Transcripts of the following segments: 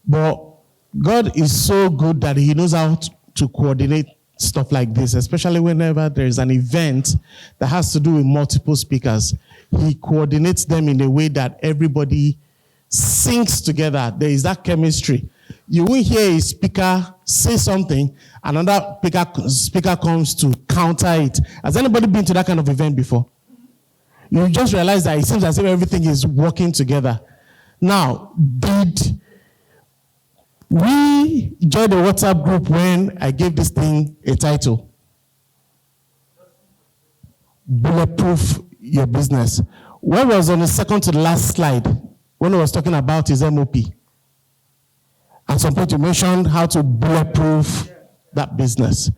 But God is so good that he knows how to coordinate stuff like this, especially whenever there is an event that has to do with multiple speakers. He coordinates them in a way that everybody syncs together. There is that chemistry. You won't hear a speaker say something, another speaker comes to counter it. Has anybody been to that kind of event before? You just realize that it seems as if everything is working together. Now, did we join the WhatsApp group when I gave this thing a title? Bulletproof your business. What was on the second to the last slide when I was talking about his MOP? At some point you mentioned how to bulletproof that business.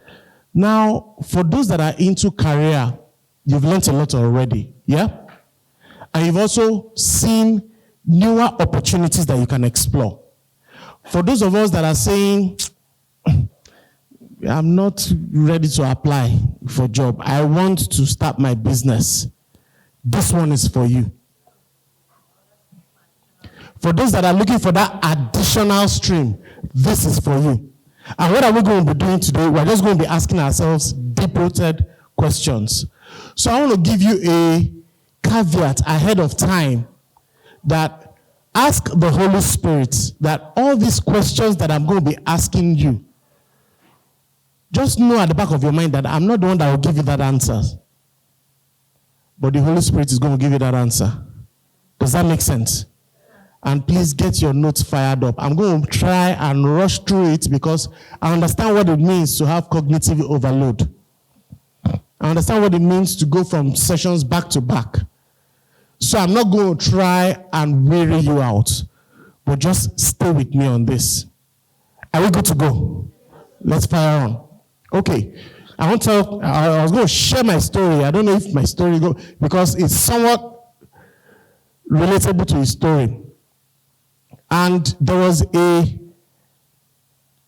Now, for those that are into career, you've learned a lot already, yeah? And you've also seen newer opportunities that you can explore. For those of us that are saying, I'm not ready to apply for a job, I want to start my business, this one is for you. For those that are looking for that additional stream, this is for you. And what are we going to be doing today? We're just going to be asking ourselves deep-rooted questions. So I want to give you a caveat ahead of time that ask the Holy Spirit that all these questions that I'm going to be asking you, just know at the back of your mind that I'm not the one that will give you that answer. But the Holy Spirit is going to give you that answer. Does that make sense? And please get your notes fired up. I'm going to try and rush through it because I understand what it means to have cognitive overload. I understand what it means to go from sessions back to back. So I'm not going to try and weary you out, but just stay with me on this. Are we good to go? Let's fire on. Okay. I was going to share my story. I don't know if my story because it's somewhat relatable to his story. And there was a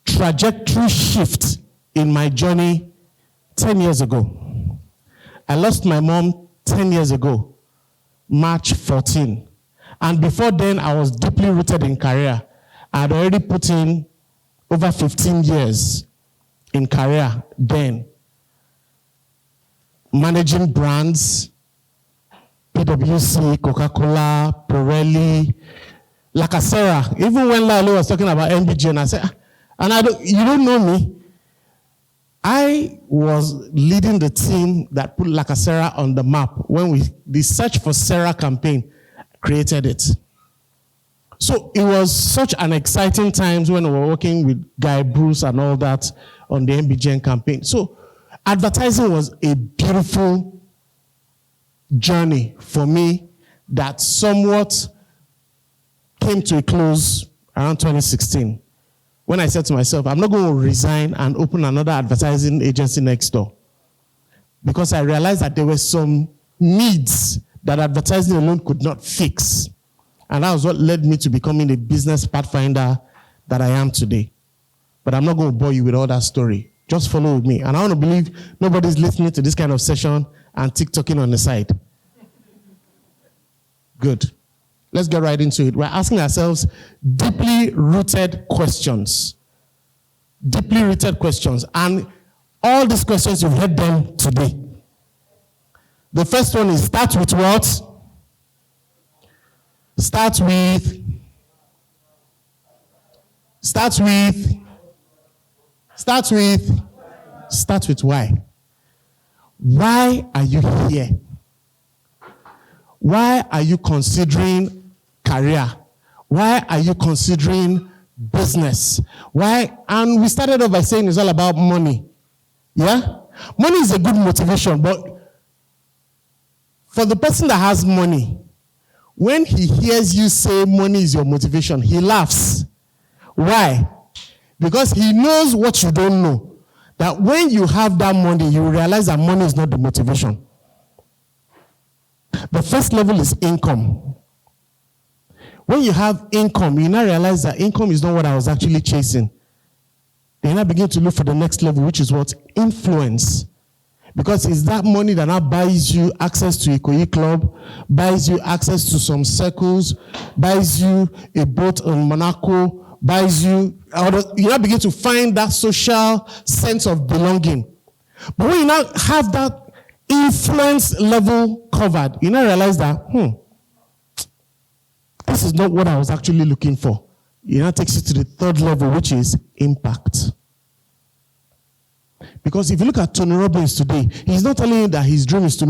trajectory shift in my journey 10 years ago. I lost my mom 10 years ago, March 14. And before then, I was deeply rooted in career. I had already put in over 15 years in career then. Managing brands, PwC, Coca-Cola, Pirelli, Lacasera. Even when Lalo was talking about MBG, and I said, you don't know me. I was leading the team that put Lacasera on the map when the Search for Sarah campaign created it. So it was such an exciting time when we were working with Guy Bruce and all that on the MBGN campaign. So advertising was a beautiful journey for me that somewhat came to a close around 2016 when I said to myself, I'm not going to resign and open another advertising agency next door, because I realized that there were some needs that advertising alone could not fix. And that was what led me to becoming a business pathfinder that I am today. But I'm not going to bore you with all that story. Just follow with me. And I want to believe nobody's listening to this kind of session and TikToking on the side. Good. Let's get right into it. We're asking ourselves deeply rooted questions. Deeply rooted questions. And all these questions, you've heard them today. The first one is start with what? Start with why. Why are you here? Why are you considering career? Why are you considering business? Why? And we started off by saying it's all about money. Yeah? Money is a good motivation, but for the person that has money, when he hears you say money is your motivation, he laughs. Why? Because he knows what you don't know. That when you have that money, you realize that money is not the motivation. The first level is income. When you have income, you now realize that income is not what I was actually chasing. Then I begin to look for the next level, which is what? Influence. Because it's that money that now buys you access to Ikoyi Club, buys you access to some circles, buys you a boat in Monaco, buys you, you now begin to find that social sense of belonging. But when you now have that influence level covered, you now realize that, this is not what I was actually looking for. It now takes you to the third level, which is impact. Because if you look at Tony Robbins today, he's not telling you that his dream is to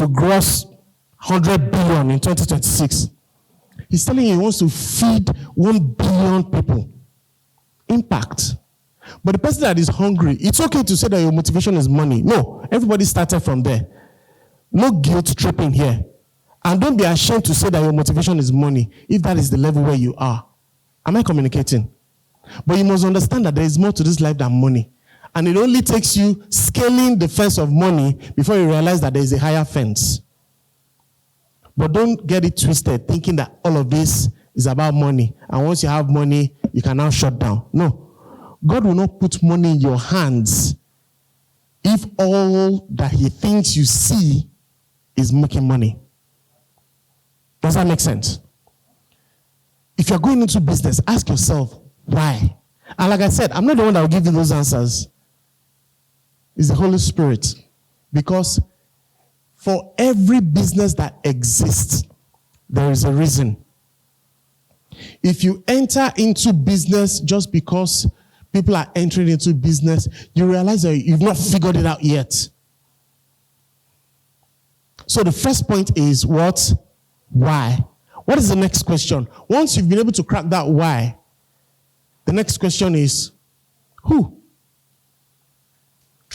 gross 100 billion in 2026. He's telling you he wants to feed 1 billion people. Impact. But the person that is hungry, it's okay to say that your motivation is money. No, everybody started from there. No guilt tripping here. And don't be ashamed to say that your motivation is money if that is the level where you are. Am I communicating? But you must understand that there is more to this life than money. And it only takes you scaling the fence of money before you realize that there is a higher fence. But don't get it twisted thinking that all of this is about money. And once you have money, you can now shut down. No. God will not put money in your hands if all that he thinks you see is making money. Does that make sense? If you're going into business, ask yourself, why? And like I said, I'm not the one that will give you those answers. It's the Holy Spirit. Because for every business that exists, there is a reason. If you enter into business just because people are entering into business, you realize that you've not figured it out yet. So the first point is what? Why? What is the next question? Once you've been able to crack that why, the next question is, who?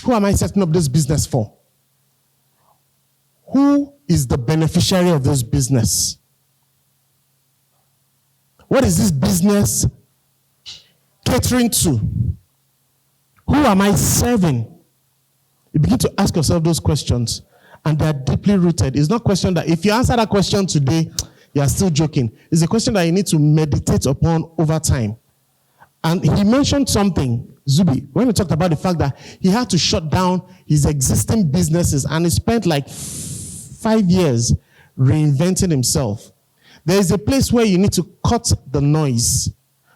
Who am I setting up this business for? Who is the beneficiary of this business? What is this business catering to? Who am I serving? You begin to ask yourself those questions, and they are deeply rooted. It's not a question that if you answer that question today, you are still joking. It's a question that you need to meditate upon over time. And he mentioned something, Zubi, when we talked about the fact that he had to shut down his existing businesses, and he spent like 5 years reinventing himself. There is a place where you need to cut the noise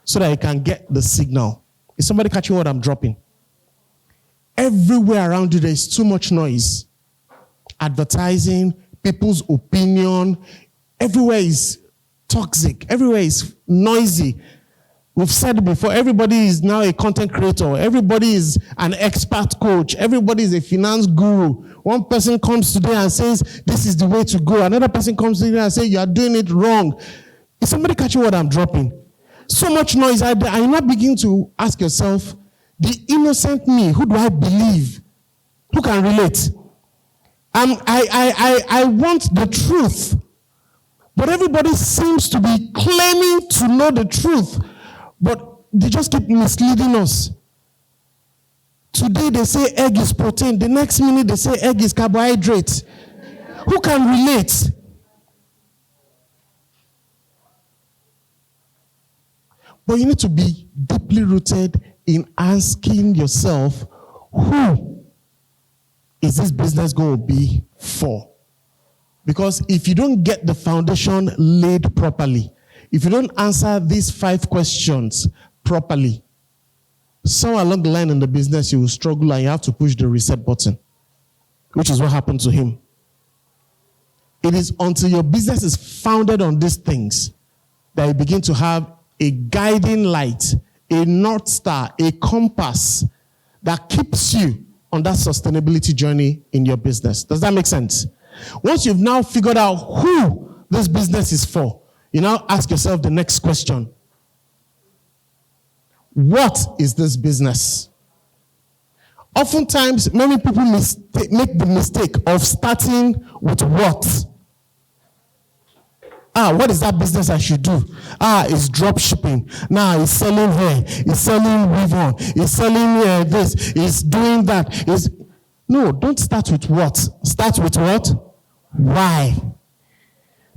so that you can get the signal. Is somebody catching what I'm dropping? Everywhere around you, there is too much noise. Advertising, people's opinion, everywhere is toxic. Everywhere is noisy. We've said it before, everybody is now a content creator. Everybody is an expert coach. Everybody is a finance guru. One person comes today and says, this is the way to go. Another person comes today and says, you are doing it wrong. Is somebody catching what I'm dropping? So much noise out there. And you now begin to ask yourself, the innocent me, who do I believe? Who can relate? I want the truth. But everybody seems to be claiming to know the truth. But they just keep misleading us. Today they say egg is protein. The next minute they say egg is carbohydrate. Who can relate? But you need to be deeply rooted in asking yourself, who is this business going to be for? Because if you don't get the foundation laid properly, if you don't answer these 5 questions properly, somewhere along the line in the business, you will struggle and you have to push the reset button, which is what happened to him. It is until your business is founded on these things that you begin to have a guiding light, a North Star, a compass that keeps you on that sustainability journey in your business. Does that make sense? Once you've now figured out who this business is for, you now ask yourself the next question. What is this business? Oftentimes, many people make the mistake of starting with what? What is that business I should do? It's drop shipping. Now it's selling hair. It's selling weave-on. It's selling this. It's doing that. No, don't start with what. Start with what? Why?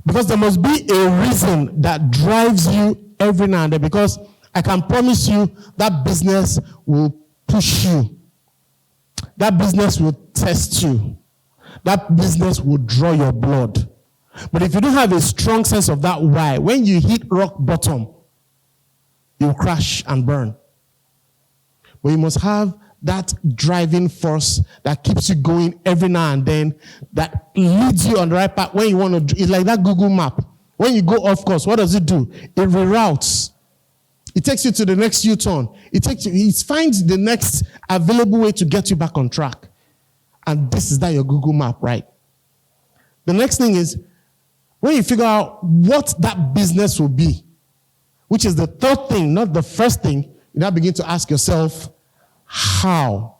Because there must be a reason that drives you every now and then. Because I can promise you that business will push you. That business will test you. That business will draw your blood. But if you don't have a strong sense of that why, when you hit rock bottom, you'll crash and burn. But you must have that driving force that keeps you going every now and then, that leads you on the right path when you want to do. It's like that Google map. When you go off course, what does it do? It reroutes. It takes you to the next U-turn. It finds the next available way to get you back on track. And this is that your Google map, right? The next thing is, when you figure out what that business will be, which is the third thing, not the first thing, you now begin to ask yourself, how?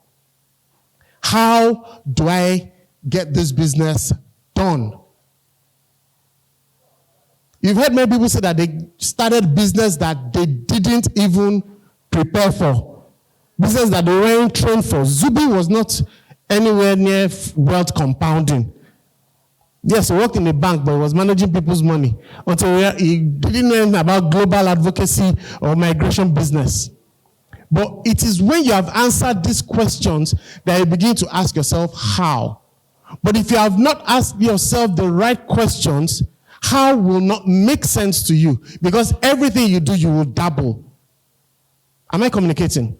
How do I get this business done? You've heard many people say that they started business that they didn't even prepare for. Business that they weren't trained for. Zubi was not anywhere near wealth compounding. Yes, he worked in a bank, but he was managing people's money until he didn't know anything about global advocacy or migration business. But it is when you have answered these questions that you begin to ask yourself, how? But if you have not asked yourself the right questions, how will not make sense to you? Because everything you do, you will dabble. Am I communicating?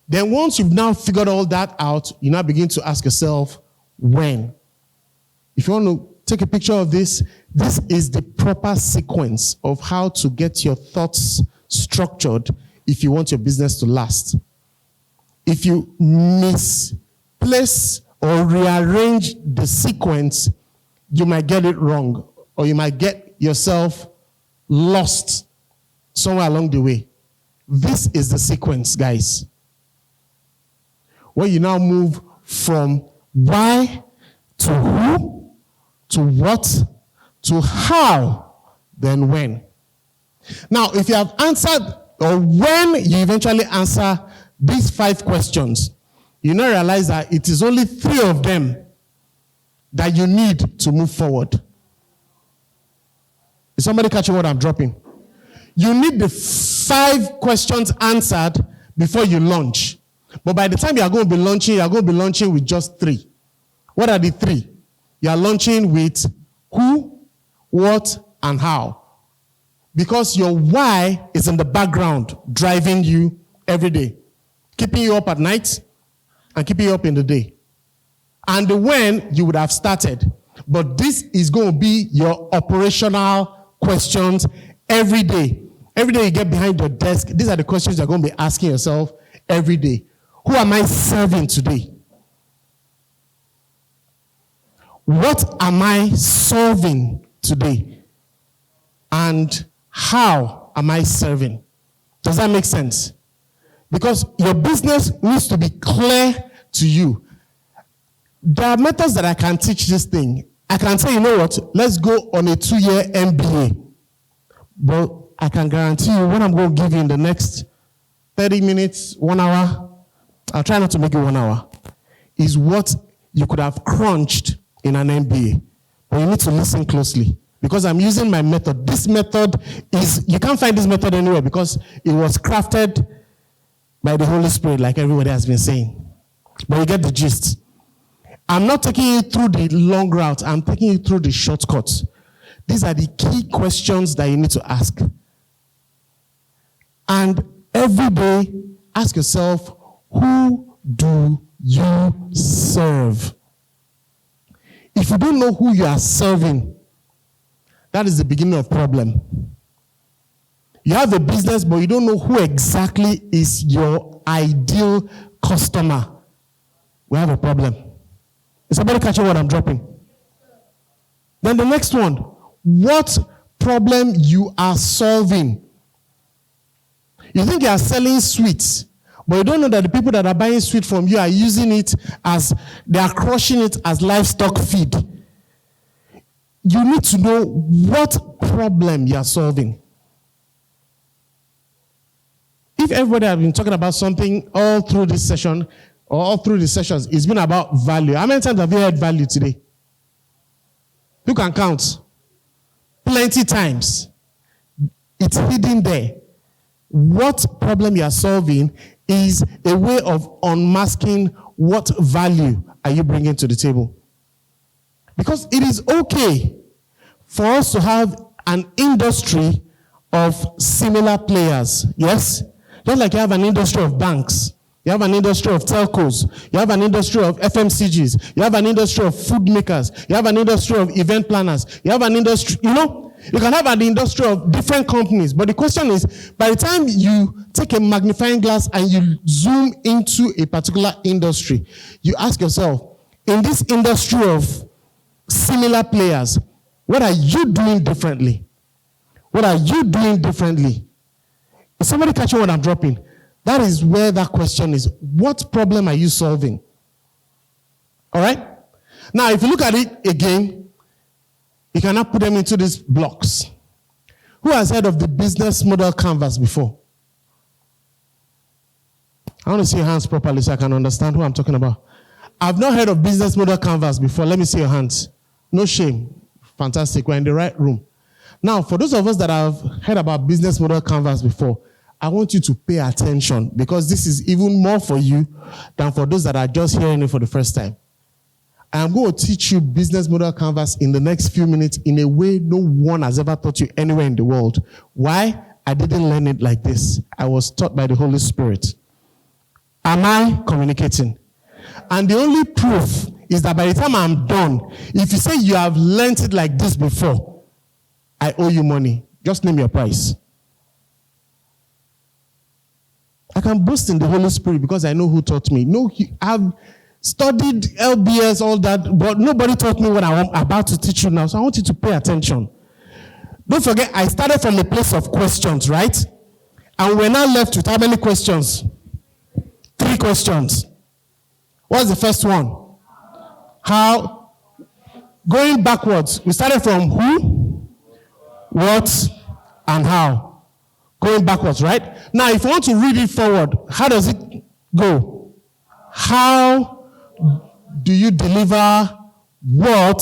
Then once you've now figured all that out, you now begin to ask yourself, when? If you want to take a picture of this, this is the proper sequence of how to get your thoughts structured if you want your business to last. If you misplace or rearrange the sequence, you might get it wrong, or you might get yourself lost somewhere along the way. This is the sequence, guys. Where you now move from why to who, to what, to how, then when. Now, if you have answered, or when you eventually answer these 5 questions, you now realize that it is only 3 of them that you need to move forward. Is somebody catching what I'm dropping? You need the 5 questions answered before you launch. But by the time you are going to be launching with just 3. What are the 3? You are launching with who, what, and how. Because your why is in the background, driving you every day, keeping you up at night and keeping you up in the day. And the when, you would have started. But this is going to be your operational questions every day. Every day you get behind your desk, these are the questions you're going to be asking yourself every day. Who am I serving today? What am I solving today? And how am I serving? Does that make sense? Because your business needs to be clear to you. There are methods that I can teach this thing. I can say, you know what, let's go on a 2-year MBA. But I can guarantee you what I'm going to give you in the next 30 minutes, 1 hour, I'll try not to make it 1 hour, is what you could have crunched in an MBA. But you need to listen closely. Because I'm using my method. This method is, you can't find this method anywhere because it was crafted by the Holy Spirit, like everybody has been saying. But you get the gist. I'm not taking you through the long route. I'm taking you through the shortcuts. These are the key questions that you need to ask. And every day, ask yourself, who do you serve? If you don't know who you are serving, that is the beginning of problem. You have a business, but you don't know who exactly is your ideal customer. We have a problem. Is somebody catching what I'm dropping? Then the next one, what problem you are solving? You think you are selling sweets, but you don't know that the people that are buying sweet from you are using it as, they are crushing it as livestock feed. You need to know what problem you are solving. If everybody has been talking about something all through this session, or all through the sessions, it's been about value. How many times have you heard value today? You can count. Plenty times. It's hidden there. What problem you are solving is a way of unmasking what value are you bringing to the table. Because it is okay for us to have an industry of similar players. Yes? Just like you have an industry of banks, you have an industry of telcos, you have an industry of FMCGs, you have an industry of food makers, you have an industry of event planners, you have an industry, you can have an industry of different companies. But the question is, by the time you take a magnifying glass and you zoom into a particular industry, you ask yourself, in this industry of similar players, what are you doing differently? What are you doing differently? Is somebody catching what I'm dropping? That is where that question is. What problem are you solving? All right? Now, if you look at it again, you cannot put them into these blocks. Who has heard of the business model canvas before? I want to see your hands properly so I can understand who I'm talking about. I've not heard of business model canvas before. Let me see your hands. No shame. Fantastic. We're in the right room. Now, for those of us that have heard about business model canvas before, I want you to pay attention because this is even more for you than for those that are just hearing it for the first time. I'm going to teach you business model canvas in the next few minutes in a way no one has ever taught you anywhere in the world. Why? I didn't learn it like this. I was taught by the Holy Spirit. Am I communicating? And the only proof is that by the time I'm done, if you say you have learned it like this before, I owe you money. Just name your price. I can boast in the Holy Spirit because I know who taught me. No, I've studied LBS, all that, but nobody taught me what I'm about to teach you now. So I want you to pay attention. Don't forget, I started from a place of questions, right? And we're now left with how many questions? 3 questions. What's the first one? How? Going backwards, we started from who, what, and how. Going backwards, right? Now, if you want to read it forward, how does it go? How do you deliver what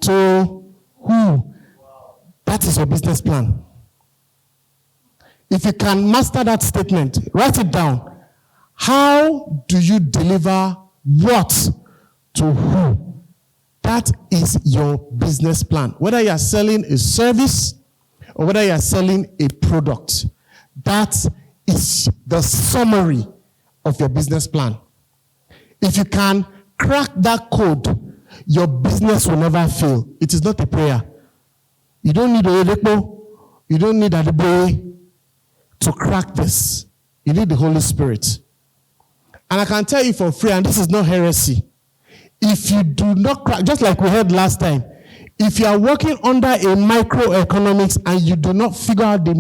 to who? That is your business plan. If you can master that statement, write it down. How do you deliver what to who? That is your business plan. Whether you are selling a service or whether you are selling a product, that is the summary of your business plan. If you can crack that code, your business will never fail. It is not a prayer. You don't need a Dapo, you don't need a Dapo to crack this. You need the Holy Spirit. And I can tell you for free, and this is not heresy, if you do not crack, just like we heard last time, if you are working under a microeconomics and you do not figure out the...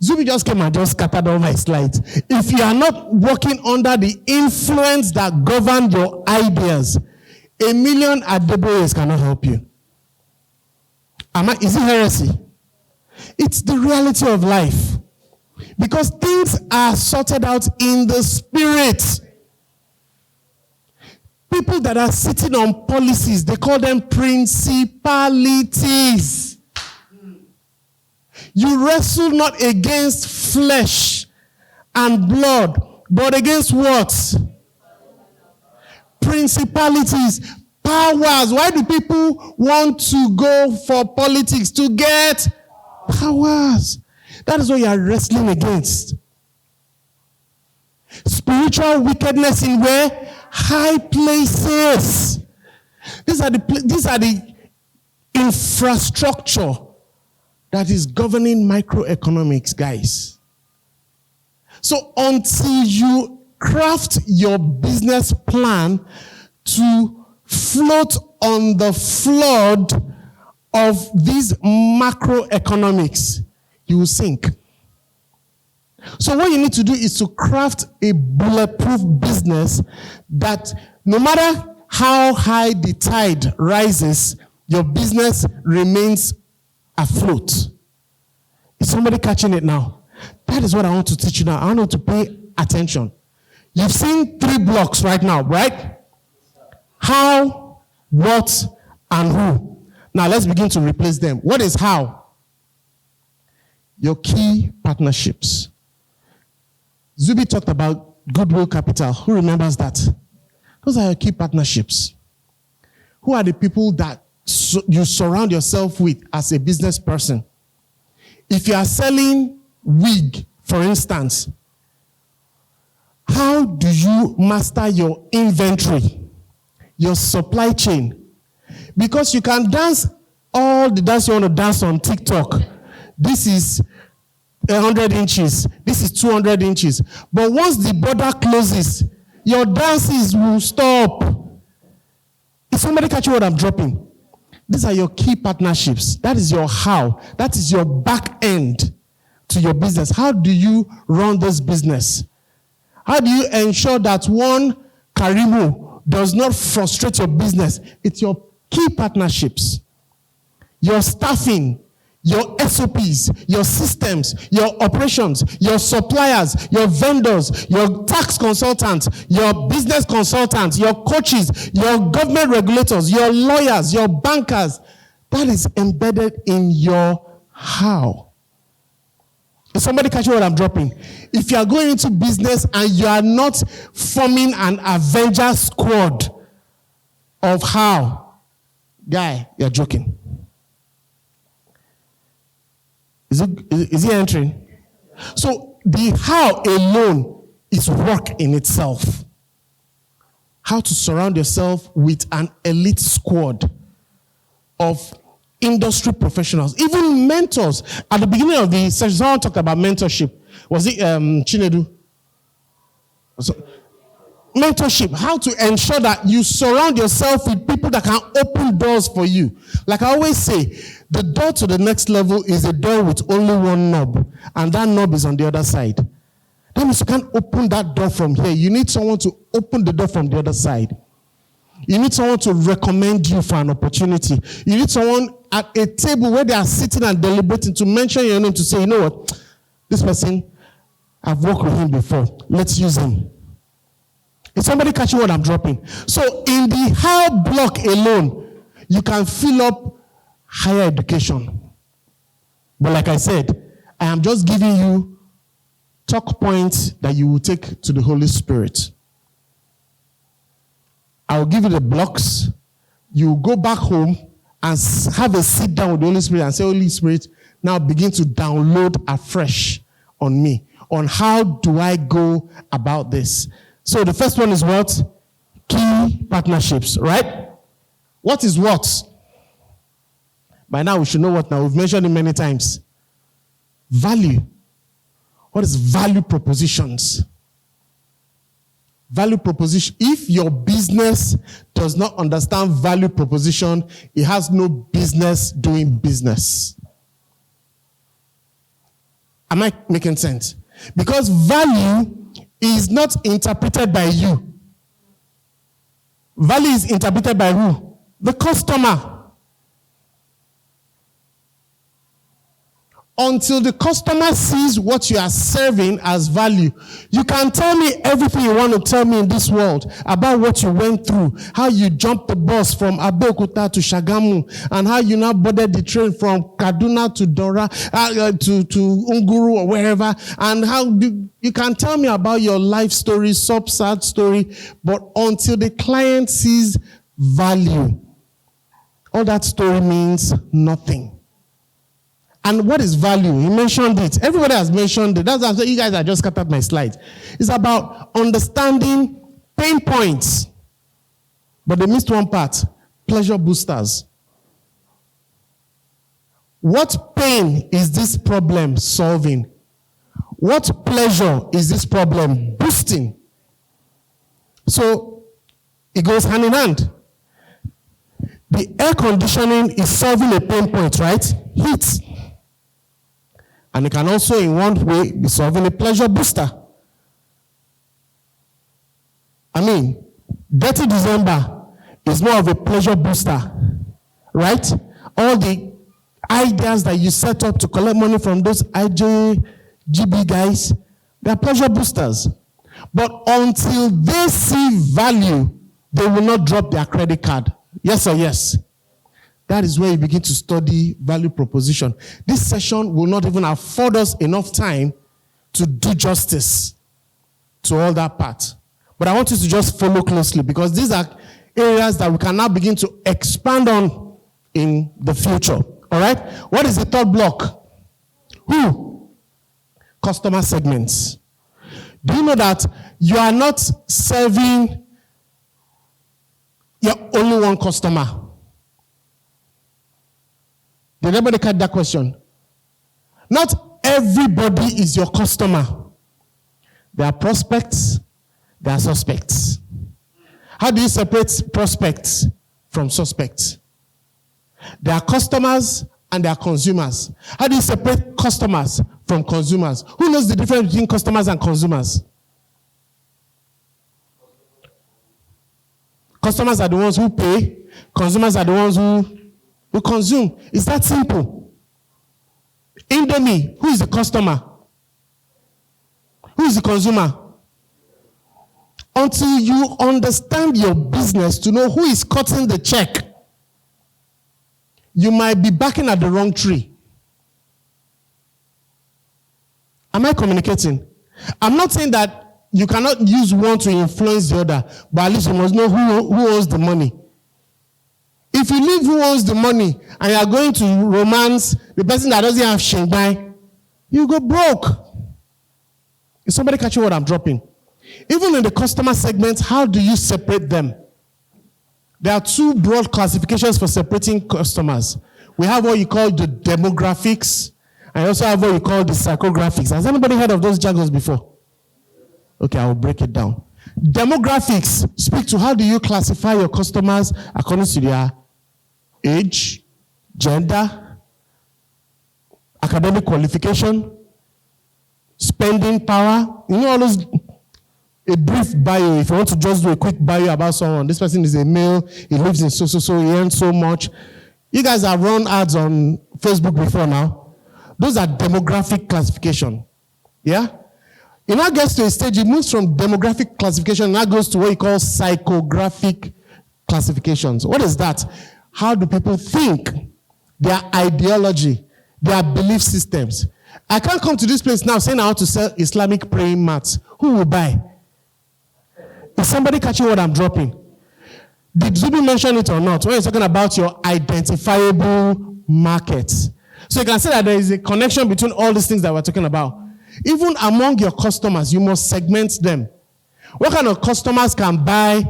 Zubi just came and just scattered all my slides. If you are not working under the influence that governs your ideas, 1 million Adeboyes cannot help you. Is it heresy? It's the reality of life. Because things are sorted out in the spirit. People that are sitting on policies, they call them principalities. You wrestle not against flesh and blood, but against what? Principalities, powers. Why do people want to go for politics? To get powers. That is what you are wrestling against. Spiritual wickedness in where? High places. These are the infrastructure that is governing microeconomics, guys. So until you craft your business plan to float on the flood of these macroeconomics, you will sink. So what you need to do is to craft a bulletproof business that no matter how high the tide rises, your business remains afloat. Is somebody catching it now? That is what I want to teach you now. I want you to pay attention. You've seen 3 blocks right now, right? How, what, and who. Now let's begin to replace them. What is how? Your key partnerships. Zubi talked about goodwill capital. Who remembers that? Those are your key partnerships. Who are the people that you surround yourself with as a business person? If you are selling wig, for instance, how do you master your inventory, your supply chain? Because you can dance all the dance you want to dance on TikTok. This is 100 inches. This is 200 inches. But once the border closes, your dances will stop. Is somebody catching what I'm dropping? These are your key partnerships. That is your how. That is your back end to your business. How do you run this business? How do you ensure that one Karimu does not frustrate your business? It's your key partnerships, your staffing, your SOPs, your systems, your operations, your suppliers, your vendors, your tax consultants, your business consultants, your coaches, your government regulators, your lawyers, your bankers. That is embedded in your how. Is somebody catching what I'm dropping? If you are going into business and you are not forming an Avenger squad of how, guy, you're joking. Is he entering? So the how alone is work in itself. How to surround yourself with an elite squad of industry professionals, even mentors. At the beginning of the session, someone talked about mentorship. Was it Chinedu? Mentorship, how to ensure that you surround yourself with people that can open doors for you. Like I always say, the door to the next level is a door with only one knob, and that knob is on the other side. That means you can't open that door from here. You need someone to open the door from the other side. You need someone to recommend you for an opportunity. You need someone at a table where they are sitting and deliberating to mention your name, to say, you know what, this person, I've worked with him before. Let's use him. Is somebody catching what I'm dropping? So in the how block alone, you can fill up higher education. But like I said, I am just giving you talk points that you will take to the Holy Spirit. I'll give you the blocks. You go back home and have a sit down with the Holy Spirit and say, Holy Spirit, now begin to download afresh on me, on how do I go about this. So the first one is what? Key partnerships, right? What is what? By now we should know what now. We've mentioned it many times. Value. What is value propositions? Value proposition. If your business does not understand value proposition, it has no business doing business. Am I making sense? Because value is not interpreted by you. Value is interpreted by who? The customer. Until the customer sees what you are serving as value, you can tell me everything you want to tell me in this world about what you went through, how you jumped the bus from Abeokuta to Shagamu, and how you now boarded the train from Kaduna to Dora, to Unguru or wherever, and how you can tell me about your life story, sad story, but until the client sees value, all that story means nothing. And what is value? He mentioned it. Everybody has mentioned it. That's why you guys are just cut up my slides. It's about understanding pain points. But they missed one part. Pleasure boosters. What pain is this problem solving? What pleasure is this problem boosting? So it goes hand in hand. The air conditioning is solving a pain point, right? Heat. And it can also, in one way, be solving a pleasure booster. I mean, Dirty December is more of a pleasure booster, right? All the ideas that you set up to collect money from those IJGB guys, they are pleasure boosters. But until they see value, they will not drop their credit card. Yes or yes? That is where you begin to study value proposition. This session will not even afford us enough time to do justice to all that part. But I want you to just follow closely, because these are areas that we can now begin to expand on in the future. All right? What is the third block? Who? Customer segments. Do you know that you are not serving your only one customer? Did anybody catch that question? Not everybody is your customer. There are prospects, there are suspects. How do you separate prospects from suspects? There are customers and there are consumers. How do you separate customers from consumers? Who knows the difference between customers and consumers? Customers are the ones who pay. Consumers are the ones who consume. It's that simple. Indomie, who is the customer? Who is the consumer? Until you understand your business to know who is cutting the check, you might be backing at the wrong tree. Am I communicating? I'm not saying that you cannot use one to influence the other, but at least you must know who owns the money. If you leave who owns the money and you are going to romance the person that doesn't have shengbai, you go broke. Is somebody catching what I'm dropping? Even in the customer segment, how do you separate them? There are two broad classifications for separating customers. We have what you call the demographics, and you also have what you call the psychographics. Has anybody heard of those jargons before? Okay, I will break it down. Demographics speak to how do you classify your customers according to their age, gender, academic qualification, spending power. You know all those, a brief bio. If you want to just do a quick bio about someone, this person is a male, he lives in so, he earns so much. You guys have run ads on Facebook before now. Those are demographic classification. Yeah? It now gets to a stage, it moves from demographic classification and now goes to what you call psychographic classifications. What is that? How do people think? Their ideology, their belief systems. I can't come to this place now saying I want to sell Islamic praying mats. Who will buy? Is somebody catching what I'm dropping? Did Zubi mention it or not? When you're talking about your identifiable market. So you can say that there is a connection between all these things that we're talking about. Even among your customers, you must segment them. What kind of customers can buy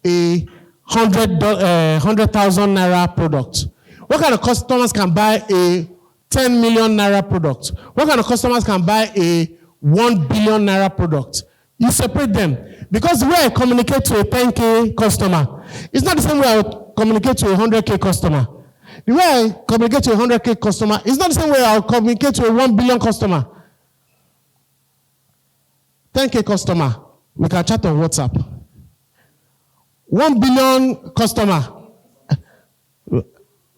a 100,000 naira product? What kind of customers can buy a 10 million naira product? What kind of customers can buy a 1 billion naira product? You separate them. Because the way I communicate to a 10K customer, it's not the same way I would communicate to a 100K customer. The way I communicate to a 100K customer, it's not the same way I would communicate to a 1 billion customer. 10K customer, we can chat on WhatsApp. 1 billion customer,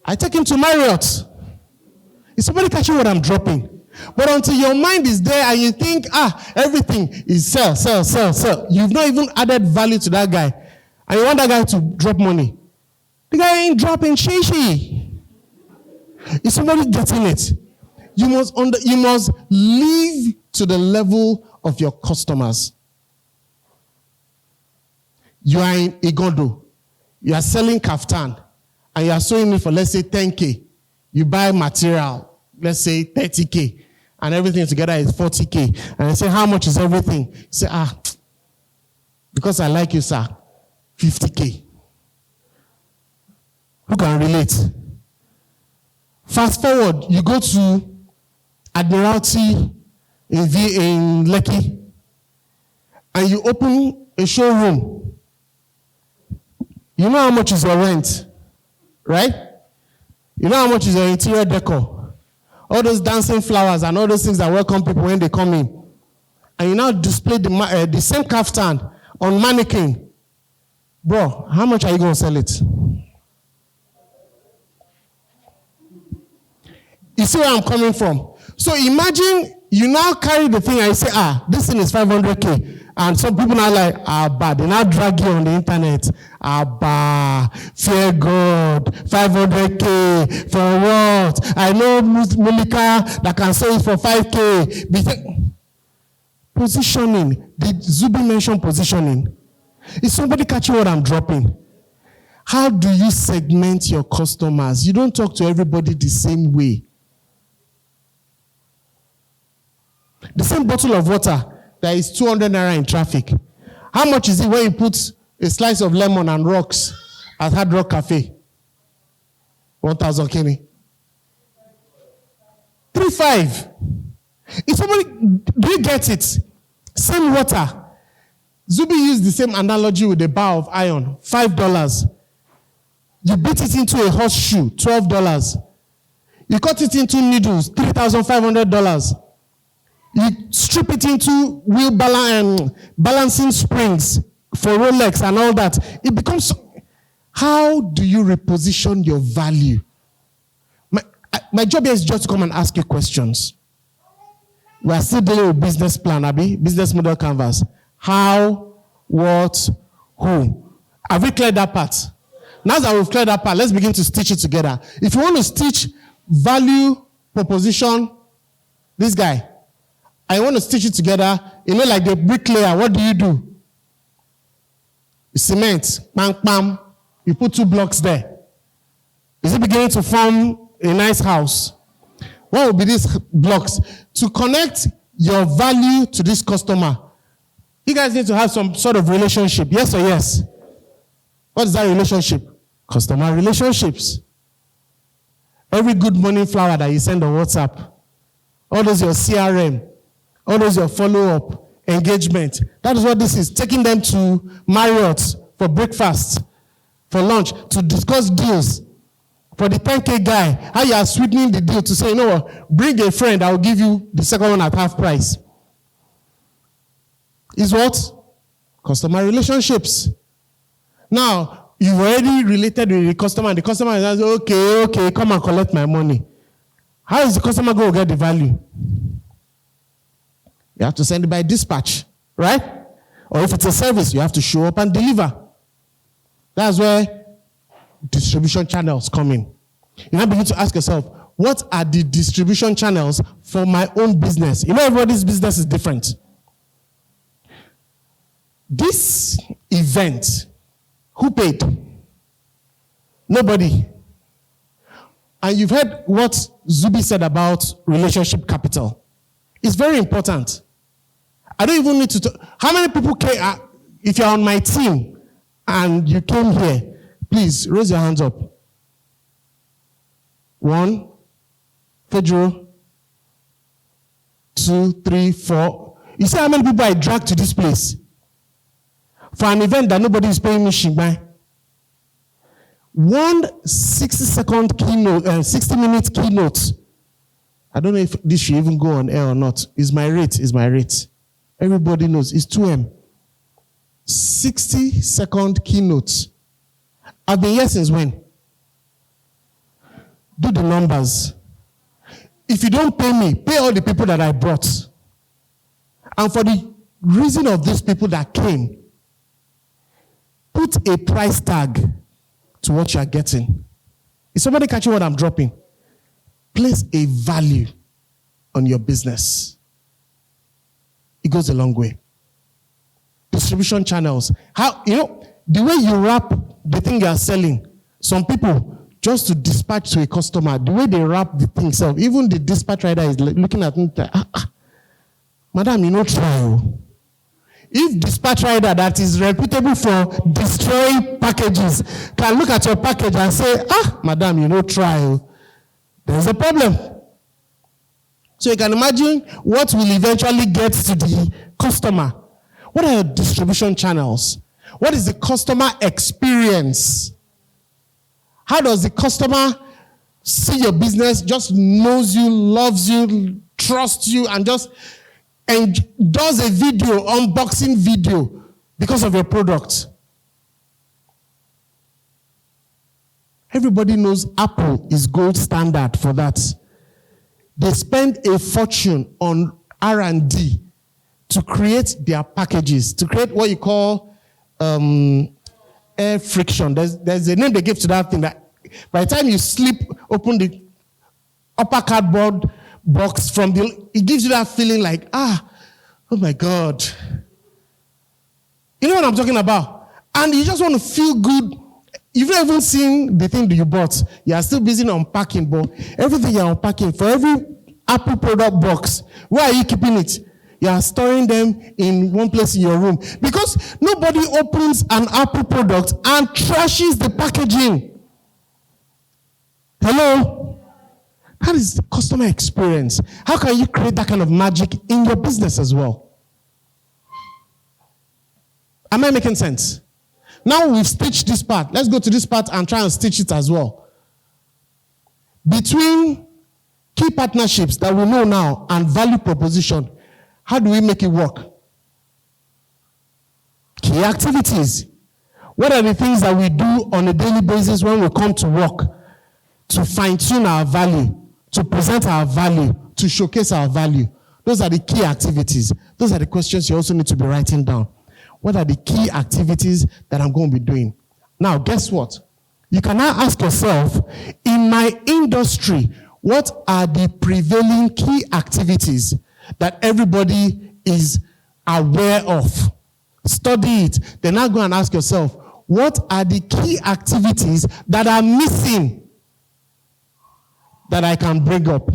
I take him to Marriott. Is somebody catching what I'm dropping? But until your mind is there and you think, everything is sell. You've not even added value to that guy. And you want that guy to drop money. The guy ain't dropping shishi. Is somebody getting it? You must live to the level of your customers. You are in Igondo. You are selling kaftan. And you are sewing it for, let's say, 10K. You buy material, let's say 30K. And everything together is 40K. And I say, how much is everything? You say, because I like you, sir, 50K. Who can relate? Fast forward, you go to Admiralty in Lekki, and you open a showroom. You know how much is your rent, right? You know how much is your interior decor? All those dancing flowers and all those things that welcome people when they come in. And you now display the same kaftan on mannequin. Bro, how much are you going to sell it? You see where I'm coming from? So imagine you now carry the thing and you say, this thing is 500K. And some people now like, they now drag you on the internet. Fear God, 500K, for what? I know Mulika that can sell it for 5K. Positioning. Did Zubi mention positioning? Is somebody catching what I'm dropping? How do you segment your customers? You don't talk to everybody the same way. The same bottle of water that is 200 naira in traffic. How much is it when you put a slice of lemon and rocks at Hard Rock Cafe? 1,000 kini. 3.5. If somebody, do you get it? Same water. Zubi used the same analogy with a bar of iron. $5. You beat it into a horseshoe. $12. You cut it into needles. $3,500. You strip it into wheel balancing springs for Rolex and all that. It becomes. How do you reposition your value? My job here is just to come and ask you questions. We are still dealing with business plan, Abi, business model canvas. How, what, who. Have we cleared that part? Now that we've cleared that part, let's begin to stitch it together. If you want to stitch value, proposition, this guy, I want to stitch it together, like the bricklayer, what do? You cement, bam, bam, you put 2 blocks there. Is it beginning to form a nice house? What will be these blocks? To connect your value to this customer, you guys need to have some sort of relationship. Yes or yes? What is that relationship? Customer relationships. Every good morning flower that you send on WhatsApp, all those your CRM, all those your follow-up, engagement. That is what this is. Taking them to Marriott for breakfast, for lunch, to discuss deals. For the 10K guy, how you are sweetening the deal to say, bring a friend, I will give you the second one at half price. Is what? Customer relationships. Now, you've already related with the customer, and the customer is saying, okay, come and collect my money. How is the customer going to get the value? You have to send it by dispatch, right? Or if it's a service, you have to show up and deliver. That's where distribution channels come in. You now begin to ask yourself, what are the distribution channels for my own business? Everybody's business is different. This event, who paid? Nobody. And you've heard what Zubi said about relationship capital. It's very important. I don't even need to talk. How many people came? If you're on my team and you came here, please raise your hands up. 1, Pedro, 2, 3, 4. You see how many people I dragged to this place for an event that nobody is paying me shingbai? 1 60-second keynote, 60-minute keynote. I don't know if this should even go on air or not. Is my rate. Everybody knows. It's 2M. 60-second keynotes. I've been here since when? Do the numbers. If you don't pay me, pay all the people that I brought. And for the reason of these people that came, put a price tag to what you are getting. Is somebody catching what I'm dropping? Place a value on your business. It goes a long way. Distribution channels. How, the way you wrap the thing you are selling, some people, just to dispatch to a customer, the way they wrap the thing itself, even the dispatch rider is looking at me, madam, try. If dispatch rider that is reputable for destroying packages can look at your package and say, madam, try. There's a problem. So you can imagine what will eventually get to the customer. What are your distribution channels? What is the customer experience? How does the customer see your business, just knows you, loves you, trusts you, and does a video, unboxing video, because of your product? Everybody knows Apple is gold standard for that. They spend a fortune on R&D to create their packages, to create what you call air friction. There's a name they give to that thing that by the time you open the upper cardboard box it gives you that feeling like, oh my God. You know what I'm talking about? And you just want to feel good. You've not even seen the thing that you bought. You are still busy unpacking, but everything you're unpacking, for every Apple product box. Where are you keeping it? You are storing them in one place in your room. Because nobody opens an Apple product and trashes the packaging. Hello? How is the customer experience? How can you create that kind of magic in your business as well? Am I making sense? Now we've stitched this part. Let's go to this part and try and stitch it as well. Between key partnerships that we know now and value proposition, how do we make it work? Key activities. What are the things that we do on a daily basis when we come to work to fine-tune our value, to present our value, to showcase our value? Those are the key activities. Those are the questions you also need to be writing down. What are the key activities that I'm going to be doing? Now, guess what? You can now ask yourself, in my industry, what are the prevailing key activities that everybody is aware of? Study it. Then now go and ask yourself, what are the key activities that are missing that I can bring up?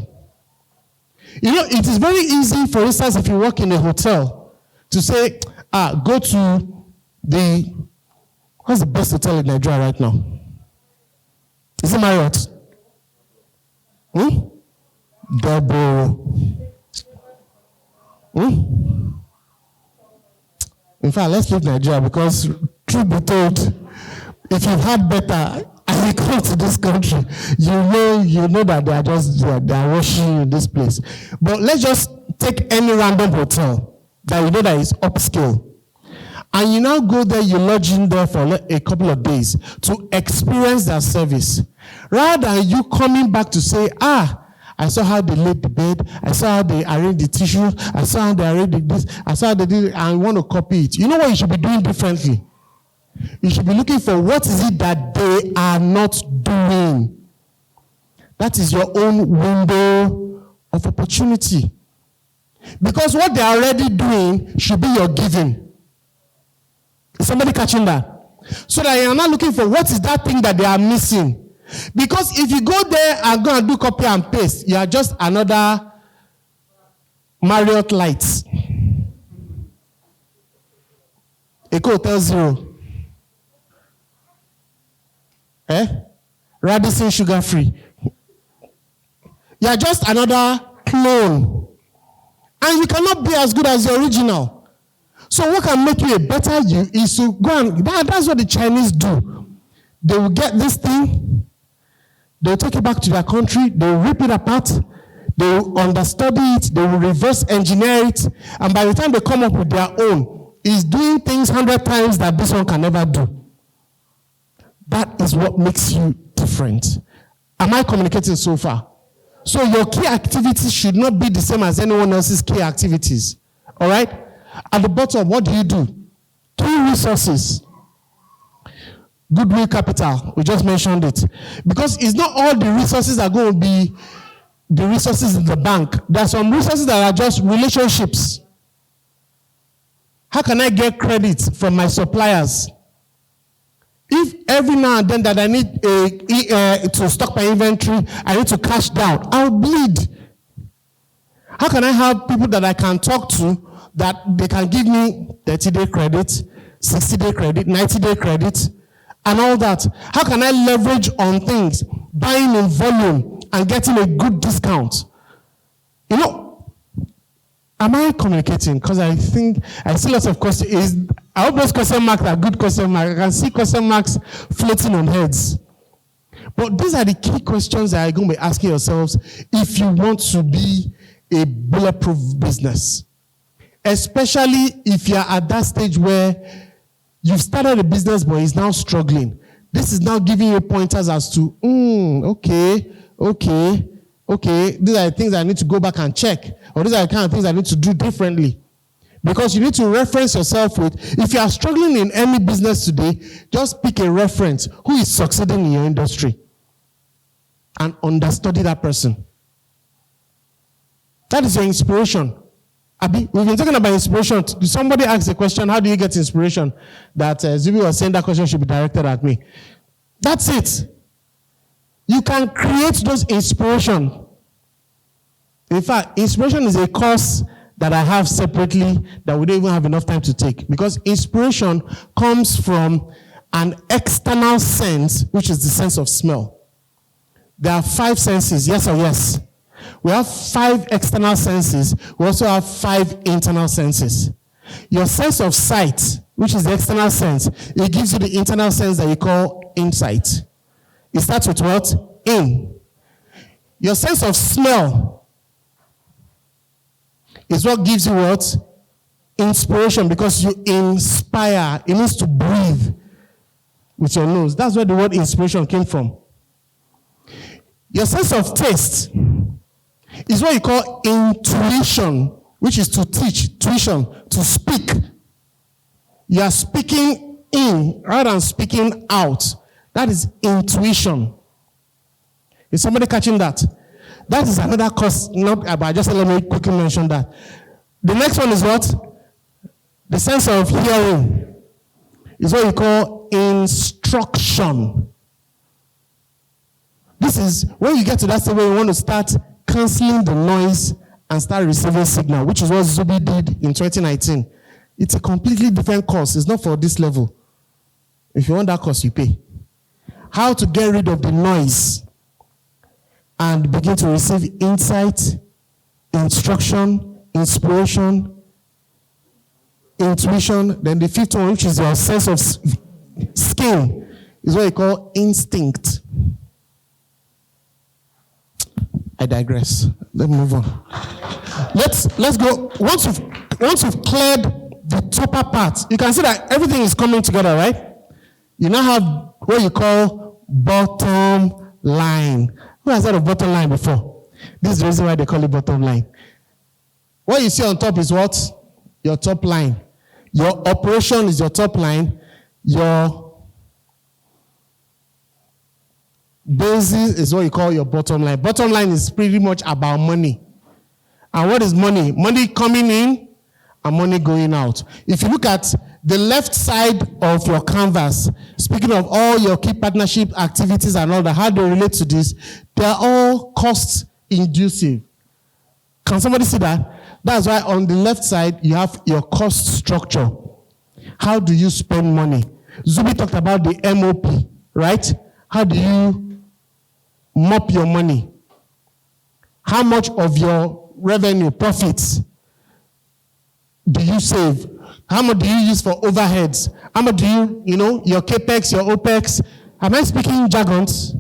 You know, it is very easy, for instance, if you work in a hotel, to say, go to what's the best hotel in Nigeria right now? Is it Marriott? Dapo. In fact, let's leave Nigeria because, truth be told, if you've had better and you come to this country, you know that they are rushing you in this place. But let's just take any random hotel that you know that is upscale. And you now go there, you lodge in there for a couple of days to experience their service. Rather than you coming back to say, I saw how they laid the bed, I saw how they arranged the tissue, I saw how they arranged this, I saw how they did it, and I want to copy it. You know what you should be doing differently? You should be looking for what is it that they are not doing. That is your own window of opportunity. Because what they are already doing should be your giving. Is somebody catching that? So that you are not looking for what is that thing that they are missing. Because if you go there and go and do copy and paste, you are just another Marriott Lights. Eco Hotel Zero. Radisson Sugar Free. You are just another clone. And you cannot be as good as the original. So what can make you a better you is to go and, that's what the Chinese do. They will get this thing, they will take it back to their country, they will rip it apart, they will understudy it, they will reverse engineer it, and by the time they come up with their own, it's doing things 100 times that this one can never do. That is what makes you different. Am I communicating so far? So your key activities should not be the same as anyone else's key activities. All right? At the bottom, what do? Key resources. Goodwill capital. We just mentioned it. Because it's not all the resources are going to be the resources in the bank. There are some resources that are just relationships. How can I get credit from my suppliers? If every now and then that I need to stock my inventory, I need to cash down, I'll bleed. How can I have people that I can talk to that they can give me 30-day credit, 60-day credit, 90-day credit, and all that? How can I leverage on things, buying in volume and getting a good discount? You know, am I communicating? Because I think I see lots of questions. I hope those question marks are good question marks. I can see question marks floating on heads. But these are the key questions that you're going to be asking yourselves if you want to be a bulletproof business. Especially if you're at that stage where you've started a business but it's now struggling. This is now giving you pointers as to, okay. These are the things I need to go back and check. Or these are the kind of things I need to do differently. Because you need to reference yourself with, if you are struggling in any business today, just pick a reference who is succeeding in your industry and understudy that person. That is your inspiration. Abi, we've been talking about inspiration. Somebody asked a question, how do you get inspiration? That Zubi was saying that question should be directed at me. That's it. You can create those inspiration. In fact, inspiration is a course that I have separately that we don't even have enough time to take, because inspiration comes from an external sense, which is the sense of smell. There are 5 senses, yes or yes? We have 5 external senses. We also have 5 internal senses. Your sense of sight, which is the external sense, it gives you the internal sense that you call insight. It starts with what? In. Your sense of smell is what gives you what? Inspiration, because you inspire. It means to breathe with your nose. That's where the word inspiration came from. Your sense of taste is what you call intuition, which is to teach, tuition, to speak. You are speaking in rather than speaking out. That is intuition. Is somebody catching that? That is another course, not about, just let me quickly mention that. The next one is what? The sense of hearing is what you call instruction. This is when you get to that stage where you want to start canceling the noise and start receiving signal, which is what Zubi did in 2019. It's a completely different course. It's not for this level. If you want that course, you pay. How to get rid of the noise and begin to receive insight, instruction, inspiration, intuition. Then the 5th one, which is your sense of skin, is what you call instinct. I digress. Let's move on. Let's go. Once you've cleared the topper part, you can see that everything is coming together, right? You now have what you call bottom line. Who has heard of bottom line before? This is the reason why they call it bottom line. What you see on top is what? Your top line. Your operation is your top line. Your basis is what you call your bottom line. Bottom line is pretty much about money. And what is money? Money coming in and money going out. If you look at the left side of your canvas, speaking of all your key partnership activities and all that, how they relate to this, they are all cost inducive. Can somebody see that? That's why on the left side, you have your cost structure. How do you spend money? Zubi talked about the MOP, right? How do you mop your money? How much of your revenue, profits, do you save? How much do you use for overheads? How much do your CAPEX, your OPEX? Am I speaking jargons?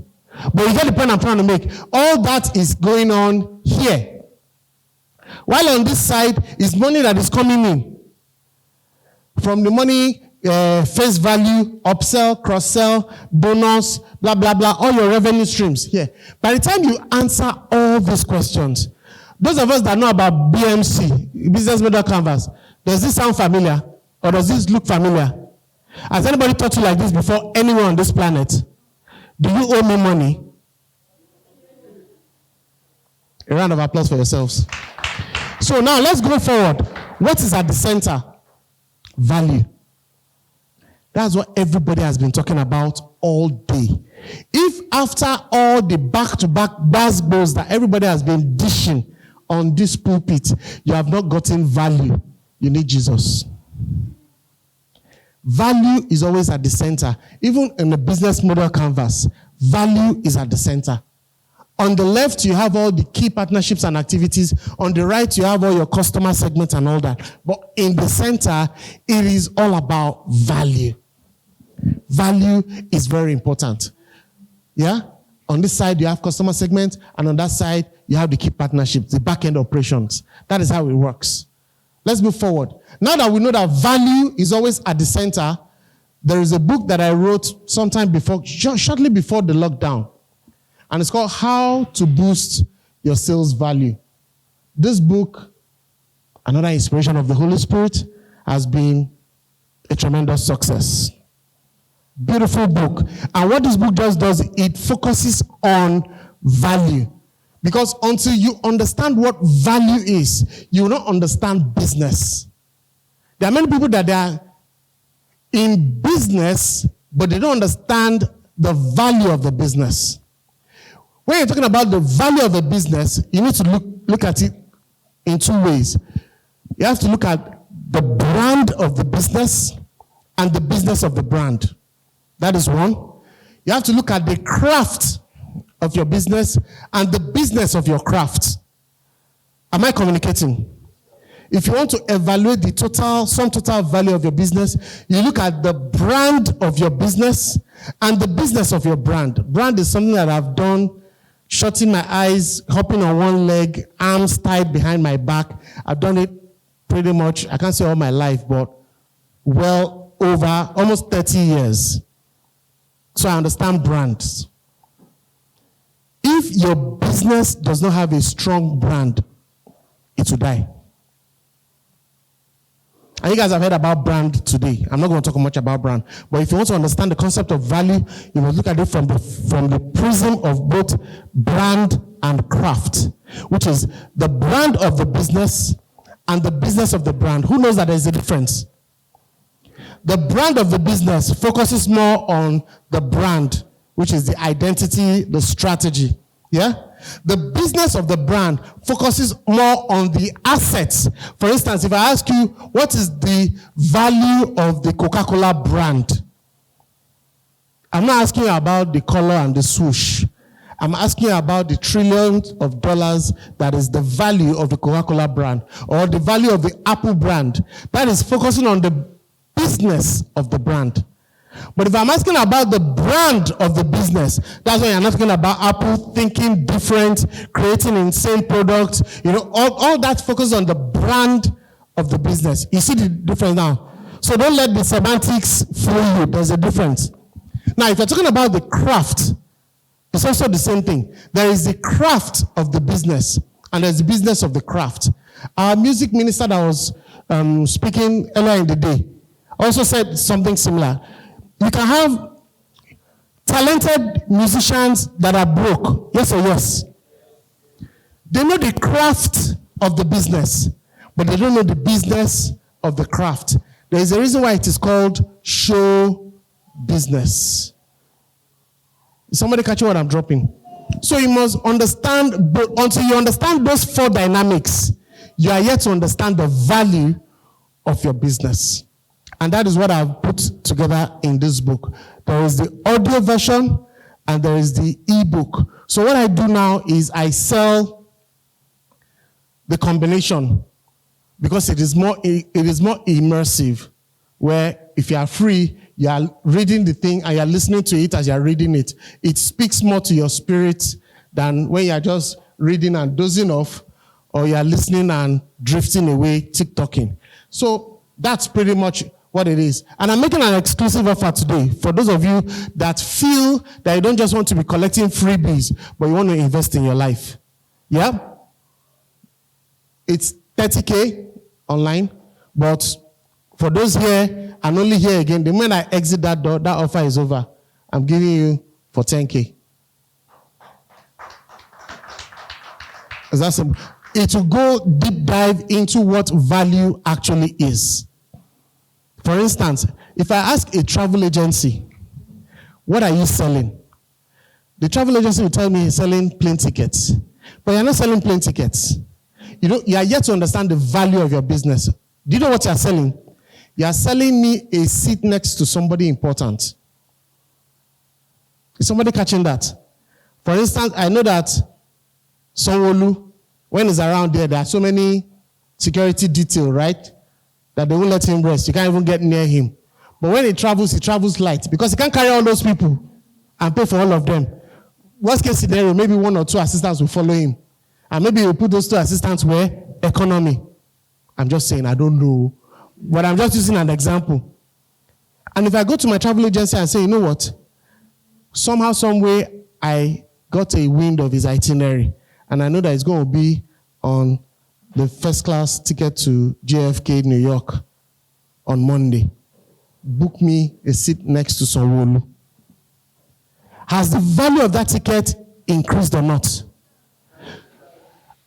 But you get the point I'm trying to make. All that is going on here. While on this side is money that is coming in. From the money, face value, upsell, cross-sell, bonus, blah, blah, blah, all your revenue streams here. By the time you answer all these questions, those of us that know about BMC, Business Model Canvas, does this sound familiar? Or does this look familiar? Has anybody taught you like this before, anywhere on this planet? Do you owe me money? A round of applause for yourselves. So now let's go forward. What is at the center? Value. That's what everybody has been talking about all day. If after all the back-to-back basketballs that everybody has been dishing on this pulpit, you have not gotten value, you need Jesus. Value is always at the center. Even in the business model canvas, value is at the center. On the left, you have all the key partnerships and activities. On the right, you have all your customer segments and all that. But in the center, it is all about value. Value is very important. Yeah? On this side, you have customer segments, and on that side, you have the key partnerships, the back-end operations. That is how it works. Let's move forward. Now that we know that value is always at the center, there is a book that I wrote sometime before, shortly before the lockdown. And it's called How to Boost Your Sales Value. This book, another inspiration of the Holy Spirit, has been a tremendous success. Beautiful book. And what this book just does, it focuses on value. Because until you understand what value is, you will not understand business. There are many people that are in business, but they don't understand the value of the business. When you're talking about the value of the business, you need to look look at it in two ways. You have to look at the brand of the business and the business of the brand. That is one. You have to look at the craft of your business and the business of your craft. Am I communicating? If you want to evaluate the sum total value of your business, you look at the brand of your business and the business of your brand. Brand is something that I've done, shutting my eyes, hopping on one leg, arms tied behind my back. I've done it pretty much, I can't say all my life, but well over almost 30 years. So I understand brands. If your business does not have a strong brand, it will die. And you guys have heard about brand today. I'm not going to talk much about brand. But if you want to understand the concept of value, you must look at it from the prism of both brand and craft, which is the brand of the business and the business of the brand. Who knows that there's a difference? The brand of the business focuses more on the brand, which is the identity, the strategy. Yeah? The business of the brand focuses more on the assets. For instance, if I ask you, what is the value of the Coca-Cola brand? I'm not asking you about the color and the swoosh. I'm asking you about the trillions of dollars that is the value of the Coca-Cola brand, or the value of the Apple brand. That is focusing on the business of the brand. But if I'm asking about the brand of the business, that's why you're not talking about Apple thinking different, creating insane products. All that focuses on the brand of the business. You see the difference now? So don't let the semantics fool you. There's a difference. Now, if you're talking about the craft, it's also the same thing. There is the craft of the business, and there's the business of the craft. Our music minister that was speaking earlier in the day also said something similar. You can have talented musicians that are broke. Yes or yes? They know the craft of the business, but they don't know the business of the craft. There is a reason why it is called show business. Is somebody catching what I'm dropping? So you must understand, until you understand those four dynamics, you are yet to understand the value of your business. And that is what I've put together in this book. There is the audio version and there is the ebook. So what I do now is I sell the combination because it is more immersive, where if you are free, you are reading the thing and you are listening to it as you are reading it. It speaks more to your spirit than when you are just reading and dozing off, or you are listening and drifting away, TikToking. So that's pretty much what it is. And I'm making an exclusive offer today for those of you that feel that you don't just want to be collecting freebies, but you want to invest in your life. Yeah? It's $30K online, but for those here and only here again, the moment I exit that door, that offer is over. I'm giving you for $10K. Is that simple? It will go deep dive into what value actually is. For instance, if I ask a travel agency, what are you selling? The travel agency will tell me he's selling plane tickets. But you're not selling plane tickets. You are yet to understand the value of your business. Do you know what you're selling? You are selling me a seat next to somebody important. Is somebody catching that? For instance, I know that Sonwolu, when he's around there are so many security detail, right? That they won't let him rest. You can't even get near him. But when he travels light because he can't carry all those people and pay for all of them. Worst case scenario, maybe one or two assistants will follow him. And maybe he'll put those two assistants where? Economy. I'm just saying, I don't know. But I'm just using an example. And if I go to my travel agency and say, you know what? Somehow, some way, I got a wind of his itinerary. And I know that it's going to be on the first class ticket to JFK, New York on Monday. Book me a seat next to Sonwolu. Has the value of that ticket increased or not?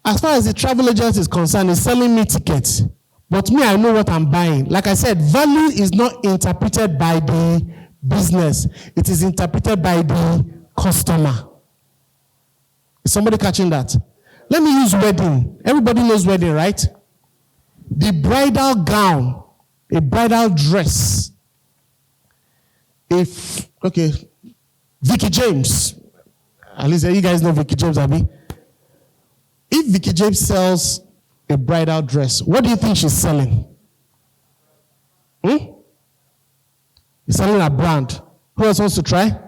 As far as the travel agent is concerned, he's selling me tickets. But me, I know what I'm buying. Like I said, value is not interpreted by the business. It is interpreted by the customer. Is somebody catching that? Let me use wedding. Everybody knows wedding, right? The bridal gown, a bridal dress. Vicky James. At least you guys know Vicky James, Abby. If Vicky James sells a bridal dress, what do you think she's selling? She's selling a brand. Who else wants to try?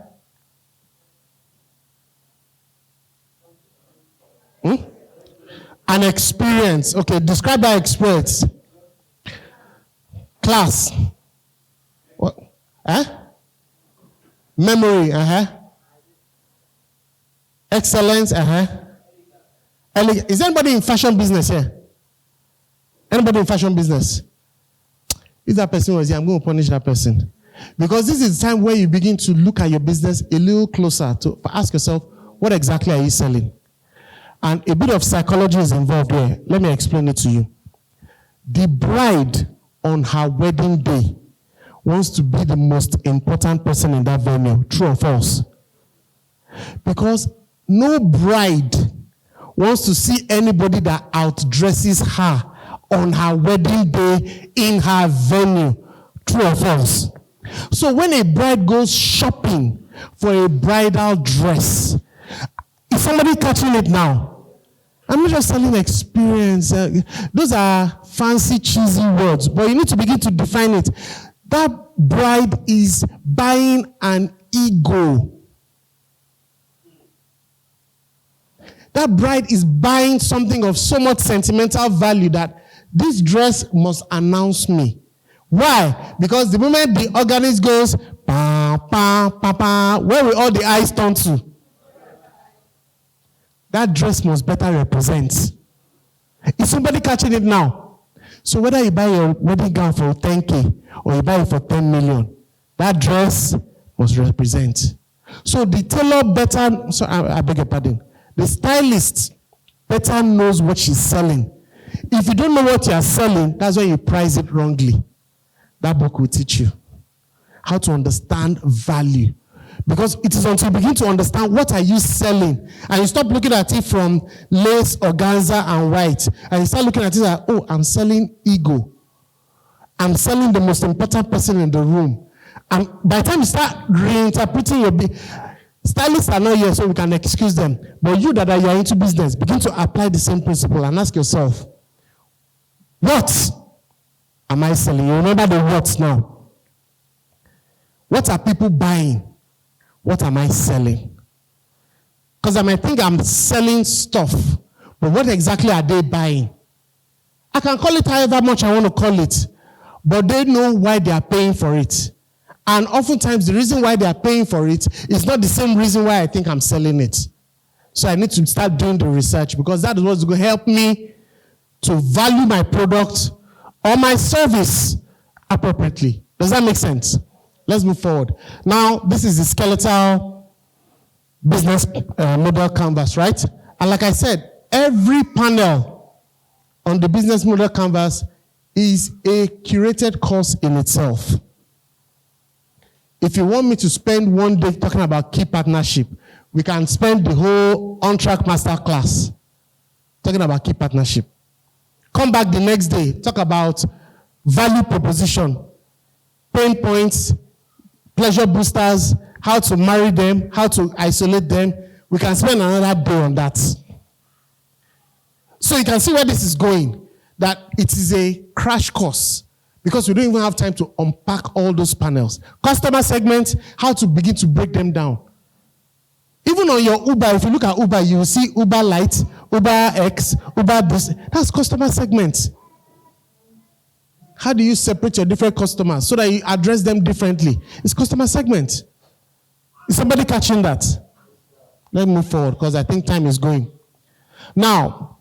An experience. Okay, describe that experience. Class. What? Memory. Excellence. Is anybody in fashion business here? Anybody in fashion business? If that person was here, I'm going to punish that person. Because this is the time where you begin to look at your business a little closer to ask yourself, what exactly are you selling? And a bit of psychology is involved here. Let me explain it to you. The bride on her wedding day wants to be the most important person in that venue. True or false? Because no bride wants to see anybody that outdresses her on her wedding day in her venue. True or false? So when a bride goes shopping for a bridal dress, is somebody catching it now? I'm not just selling experience. Those are fancy, cheesy words, but you need to begin to define it. That bride is buying an ego. That bride is buying something of so much sentimental value that this dress must announce me. Why? Because the moment the organist goes, pa, pa, pa, pa, where will all the eyes turn to? That dress must better represent. Is somebody catching it now? So whether you buy your wedding gown for 10K or you buy it for 10 million, that dress must represent. So the tailor better, I beg your pardon, the stylist better knows what she's selling. If you don't know what you are selling, that's why you price it wrongly. That book will teach you how to understand value. Because it is until you begin to understand what are you selling, and you stop looking at it from lace, organza, and white, and you start looking at it like, oh, I'm selling ego. I'm selling the most important person in the room. And by the time you start reinterpreting your stylists are not here, so we can excuse them. But you that are into business, begin to apply the same principle and ask yourself, what am I selling? You remember the what now. What are people buying? What am I selling? Because I might think I'm selling stuff, but what exactly are they buying? I can call it however much I want to call it, but they know why they are paying for it. And oftentimes the reason why they are paying for it is not the same reason why I think I'm selling it. So I need to start doing the research, because that is what's going to help me to value my product or my service appropriately. Does that make sense? Let's move forward. Now, this is the skeletal business model canvas, right? And like I said, every panel on the business model canvas is a curated course in itself. If you want me to spend one day talking about key partnership, we can spend the whole on-track master class talking about key partnership. Come back the next day, talk about value proposition, pain points, pleasure boosters, how to marry them, how to isolate them. We can spend another day on that. So you can see where this is going, that it is a crash course, because we don't even have time to unpack all those panels. Customer segments, how to begin to break them down. Even on your Uber, if you look at Uber, you will see Uber Lite, Uber X, Uber this. That's customer segments. How do you separate your different customers so that you address them differently? It's customer segment. Is somebody catching that? Let me move forward, because I think time is going. Now,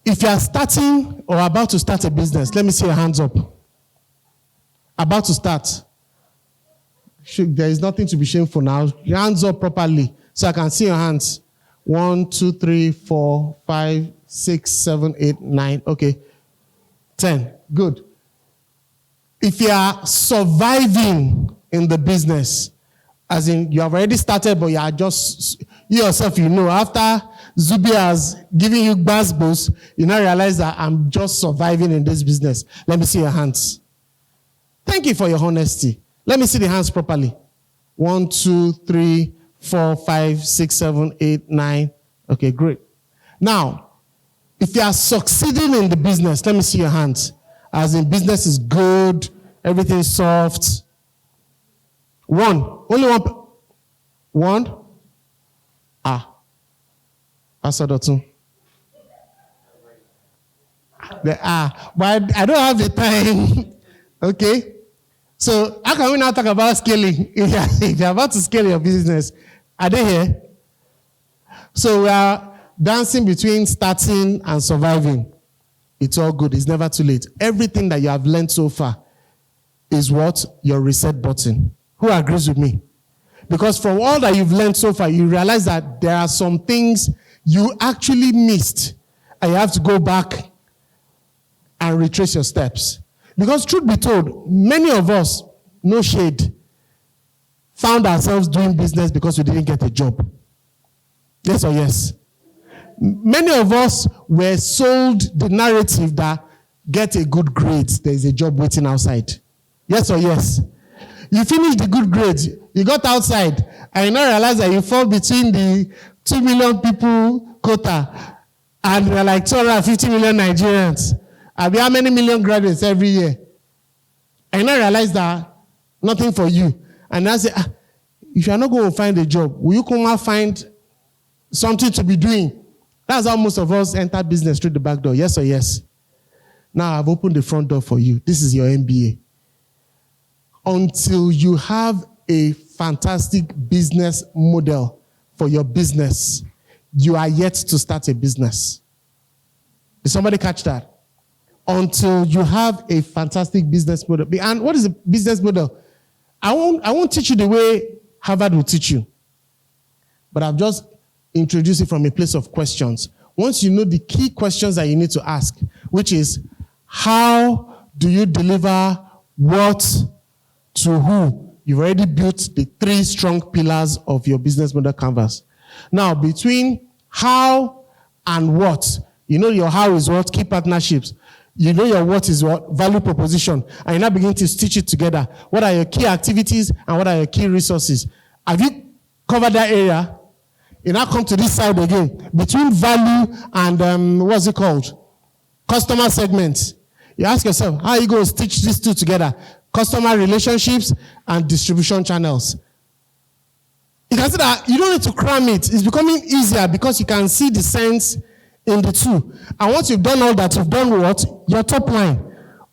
if you are starting or about to start a business, let me see your hands up. About to start. There is nothing to be shameful now. Your hands up properly so I can see your hands. 1, 2, 3, 4, 5, 6, 7, 8, 9. Okay. 10. Good. If you are surviving in the business, as in you have already started, but you yourself, you know, after Zubi has given you bass, you now realize that I'm just surviving in this business. Let me see your hands. Thank you for your honesty. Let me see the hands properly. 1, 2, 3, 4, 5, 6, 7, 8, 9. Okay, great. Now, if you are succeeding in the business, let me see your hands. As in, business is good, everything is soft. 1. Only 1. 1. Pastor Dotun. But I don't have the time. Okay? So, how can we now talk about scaling? If you're about to scale your business, are they here? So, we are dancing between starting and surviving. It's all good. It's never too late. Everything that you have learned so far is what? Your reset button. Who agrees with me? Because from all that you've learned so far, you realize that there are some things you actually missed, and you have to go back and retrace your steps. Because truth be told, many of us, no shade, found ourselves doing business because we didn't get a job. Yes or yes? Many of us were sold the narrative that get a good grade, there is a job waiting outside. Yes or yes? You finished the good grades, you got outside, and you now realize that you fall between the 2 million people quota and there are like 250 million Nigerians. I'll be how many million graduates every year? And you now realize that nothing for you. And I say, if you're not going to find a job, will you come and find something to be doing? That's how most of us enter business through the back door. Yes or yes? Now I've opened the front door for you. This is your MBA. Until you have a fantastic business model for your business, you are yet to start a business. Did somebody catch that? Until you have a fantastic business model. And what is a business model? I won't teach you the way Harvard will teach you. But I've just introduced it from a place of questions. Once you know the key questions that you need to ask, which is, how do you deliver what to who? You've already built the 3 strong pillars of your business model canvas. Now, between how and what, you know your how is what? Key partnerships. You know your what is what? Value proposition. And you now begin to stitch it together. What are your key activities and what are your key resources? Have you covered that area? You now come to this side again. Between value and, what's it called? Customer segments. You ask yourself, how are you going to stitch these two together? Customer relationships and distribution channels. You can see that you don't need to cram it. It's becoming easier because you can see the sense in the two. And once you've done all that, you've done what? Your top line.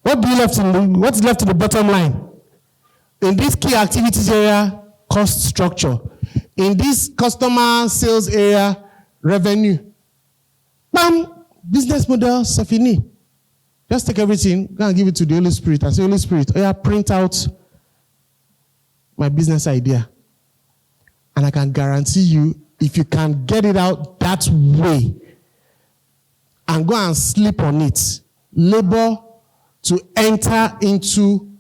What's left in the bottom line? In this key activities area, cost structure. In this customer sales area, revenue. Bam! Business model, Safini. Just take everything, go and give it to the Holy Spirit. And say, Holy Spirit, print out my business idea. And I can guarantee you, if you can get it out that way, and go and sleep on it, labor to enter into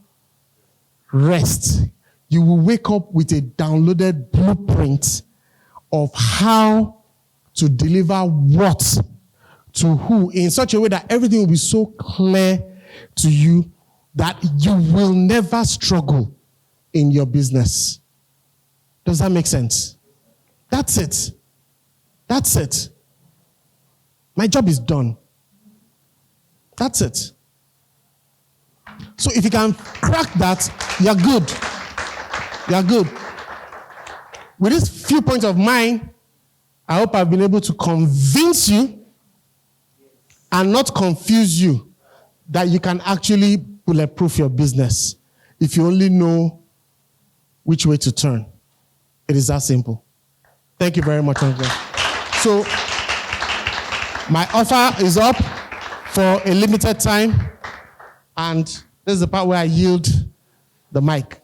rest, you will wake up with a downloaded blueprint of how to deliver what to who in such a way that everything will be so clear to you that you will never struggle in your business. Does that make sense? That's it. That's it. My job is done. That's it. So if you can crack that, you're good. You're good. With this few points of mine, I hope I've been able to convince you and not confuse you that you can actually bulletproof your business if you only know which way to turn. It is that simple. Thank you very much. So, my offer is up for a limited time, and this is the part where I yield the mic.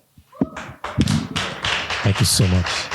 Thank you so much.